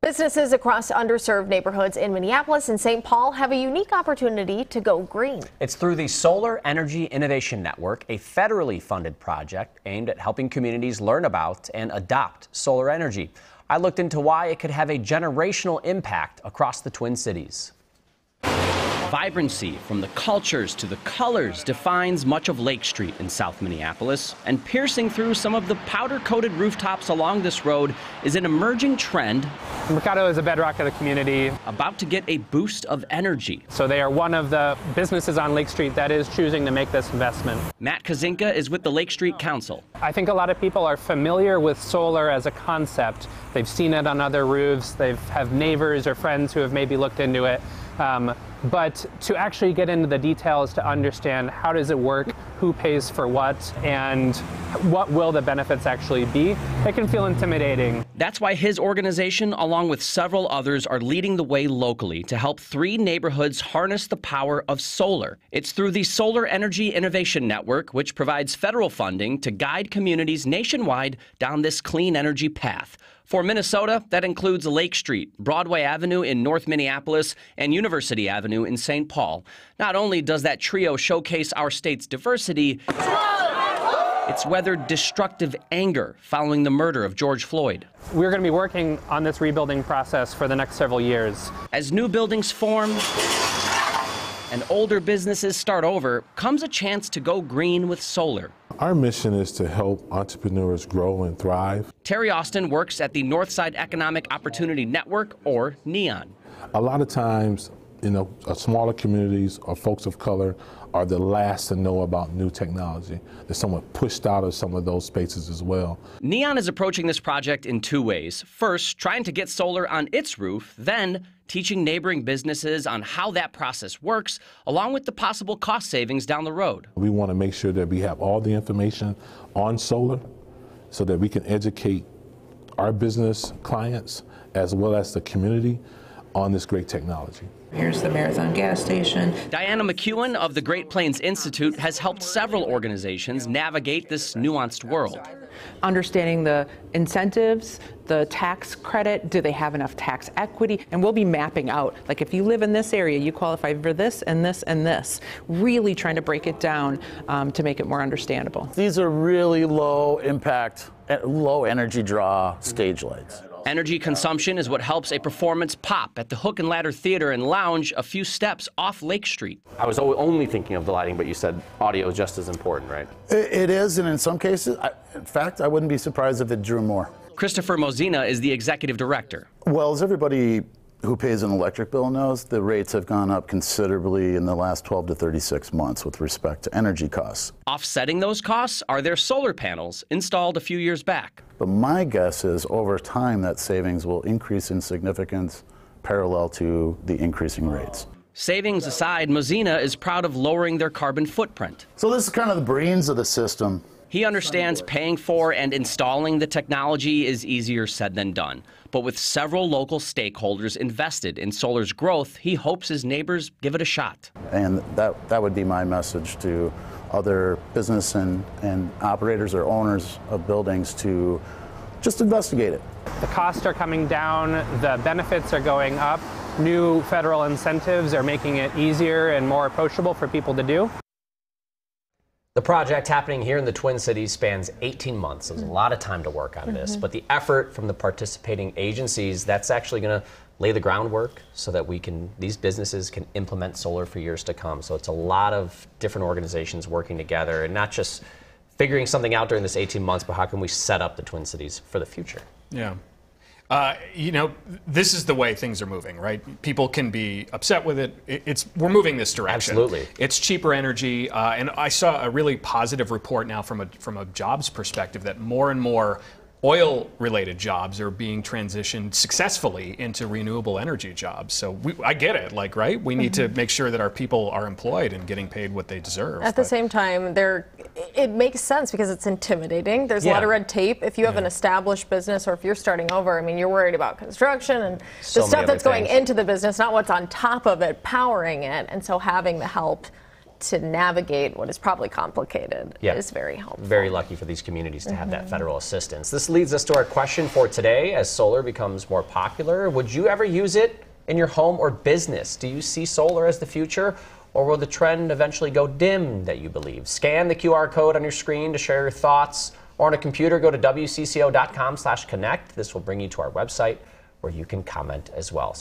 Businesses across underserved neighborhoods in Minneapolis and St. Paul have a unique opportunity to go green. It's through the Solar Energy Innovation Network, a federally funded project aimed at helping communities learn about and adopt solar energy. I looked into why it could have a generational impact across the Twin Cities. Vibrancy, from the cultures to the colors, defines much of Lake Street in South Minneapolis. And piercing through some of the powder-coated rooftops along this road is an emerging trend. Mercado is a bedrock of the community. About to get a boost of energy. So they are one of the businesses on Lake Street that is choosing to make this investment. Matt Kazinka is with the Lake Street Council. I think a lot of people are familiar with solar as a concept. They've seen it on other roofs. They have neighbors or friends who have maybe looked into it. But to actually get into the details to understand how does it work, who pays for what, and what will the benefits actually be, it can feel intimidating. That's why his organization, along with several others, are leading the way locally to help 3 neighborhoods harness the power of solar. It's through the Solar Energy Innovation Network, which provides federal funding to guide communities nationwide down this clean energy path. For Minnesota, that includes Lake Street, Broadway Avenue in North Minneapolis, and University Avenue in St. Paul. Not only does that trio showcase our state's diversity, it's weathered destructive anger following the murder of George Floyd. We're going to be working on this rebuilding process for the next several years. As new buildings form and older businesses start over, comes a chance to go green with solar. Our mission is to help entrepreneurs grow and thrive. Terry Austin works at the Northside Economic Opportunity Network, or NEON. A lot of times, smaller communities or folks of color are the last to know about new technology. They're somewhat pushed out of some of those spaces as well. NEON is approaching this project in 2 ways. First, trying to get solar on its roof, then teaching neighboring businesses on how that process works, along with the possible cost savings down the road. We want to make sure that we have all the information on solar so that we can educate our business clients as well as the community on this great technology. Here's the Marathon gas station. Diana McEwen of the Great Plains Institute has helped several organizations navigate this nuanced world. Understanding the incentives, the tax credit, do they have enough tax equity? And we'll be mapping out, like if you live in this area, you qualify for this and this and this. Really trying to break it down to make it more understandable. These are really low impact, low energy draw stage lights. Energy consumption is what helps a performance pop at the Hook and Ladder Theater and Lounge a few steps off Lake Street. I was only thinking of the lighting, but you said audio is just as important, right? It is, and in some cases, in fact, I wouldn't be surprised if it drew more. Christopher Mozina is the executive director. Well, as everybody who pays an electric bill knows, the rates have gone up considerably in the last 12 to 36 months with respect to energy costs. Offsetting those costs are their solar panels installed a few years back. But my guess is over time that savings will increase in significance parallel to the increasing rates. Savings aside, Mozina is proud of lowering their carbon footprint. So this is kind of the brains of the system. He understands paying for and installing the technology is easier said than done. But with several local stakeholders invested in solar's growth, he hopes his neighbors give it a shot. And that would be my message to other business and operators or owners of buildings to just investigate it. The costs are coming down, the benefits are going up, new federal incentives are making it easier and more approachable for people to do. The project happening here in the Twin Cities spans 18 months. So there's a lot of time to work on this, but the effort from the participating agencies, that's actually going to lay the groundwork so that these businesses can implement solar for years to come. So it's a lot of different organizations working together and not just figuring something out during this 18 months, but how can we set up the Twin Cities for the future? Yeah. This is the way things are moving, right? People can be upset with it. We're moving this direction. Absolutely. It's cheaper energy, and I saw a really positive report now from a jobs perspective that more and more oil-related jobs are being transitioned successfully into renewable energy jobs. So I get it, right? We need to make sure that our people are employed and getting paid what they deserve. At the same time, it makes sense because it's intimidating. There's a lot of red tape. If you have an established business or if you're starting over, I mean, you're worried about construction and the stuff that's going into the business, not what's on top of it, powering it. And so having the help to navigate what is probably complicated is very helpful. Very lucky for these communities to have that federal assistance. This leads us to our question for today. As solar becomes more popular, would you ever use it in your home or business? Do you see solar as the future, or will the trend eventually go dim that you believe? Scan the QR code on your screen to share your thoughts, or on a computer, go to WCCO.com/connect. This will bring you to our website where you can comment as well.